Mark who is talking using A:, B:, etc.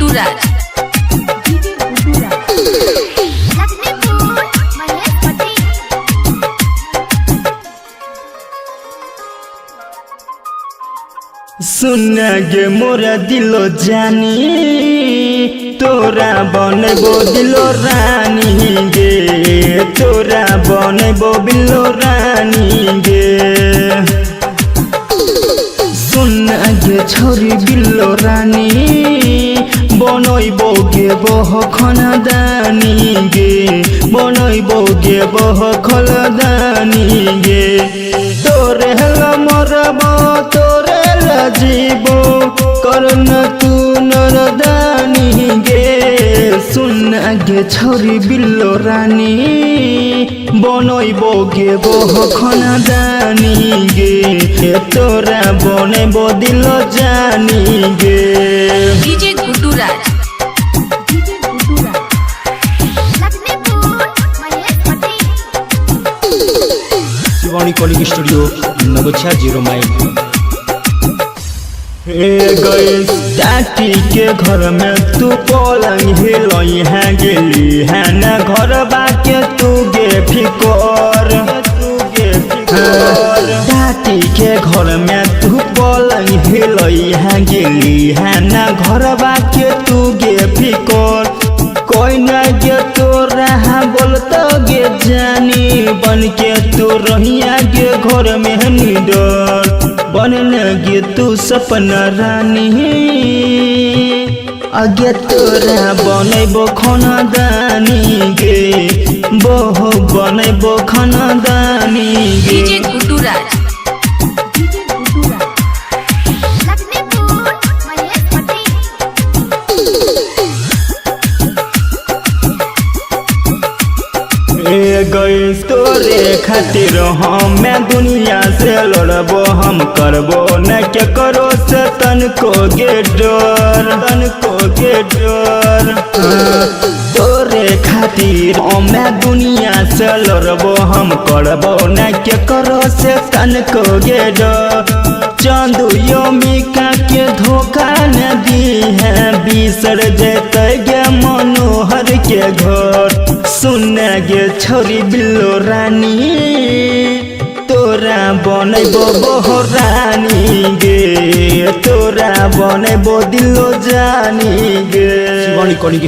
A: गुड्डूराज
B: सुन गे मोरा दिलो जानी तोरा बनबो दिलो रानी गे तोरा बनबो बिलो रानी गे सुन गे छोरी बिलो रानी बनइबो गे बह खनदानी गे बनइबो गे बह खलदानी गे तोरे हला मरबो तोरे जीवो करन तू नरदानी गे सुन गे छोरी बिल्लो रानी बनइबो गे बह खनदानी गे तोरा बनइबो दिलो जानी गे
A: DJ Gudduraj
C: Shivani calling studio Nagochha 0 mile
B: टाटी के घर में तू पलंग हिलई है गेली है न घर बाके तू गे फिकर टाटी के घर में तू पलंग हिलई है गेली है न घर बाके तू गे फिकर कोई न गे तो रहा बोलता गे जानी बन के तू रहिया गे घर में निडर बन लगे तू सपना रानी आगे तोरा बनइबो खनदानी गे बह बनइबो खनदानी गे
A: डीजे गुड्डूराज
B: तोरे खातिर हम दुनिया से लड़बो हम करबो न के करो से तनको गे डर तोरे खातिर हम दुनिया से लड़बो हम करबो न के करो से तनको गे डर चांदू योमिका के धोखा न दी है बिसर जेते गे मनोहर के घर सुन गे छोरी बिल्लो रानी तोरा बनइबो बह रानी गे तोरा बनइबो दिलो जानी गे
C: शिवानी कॉलिंग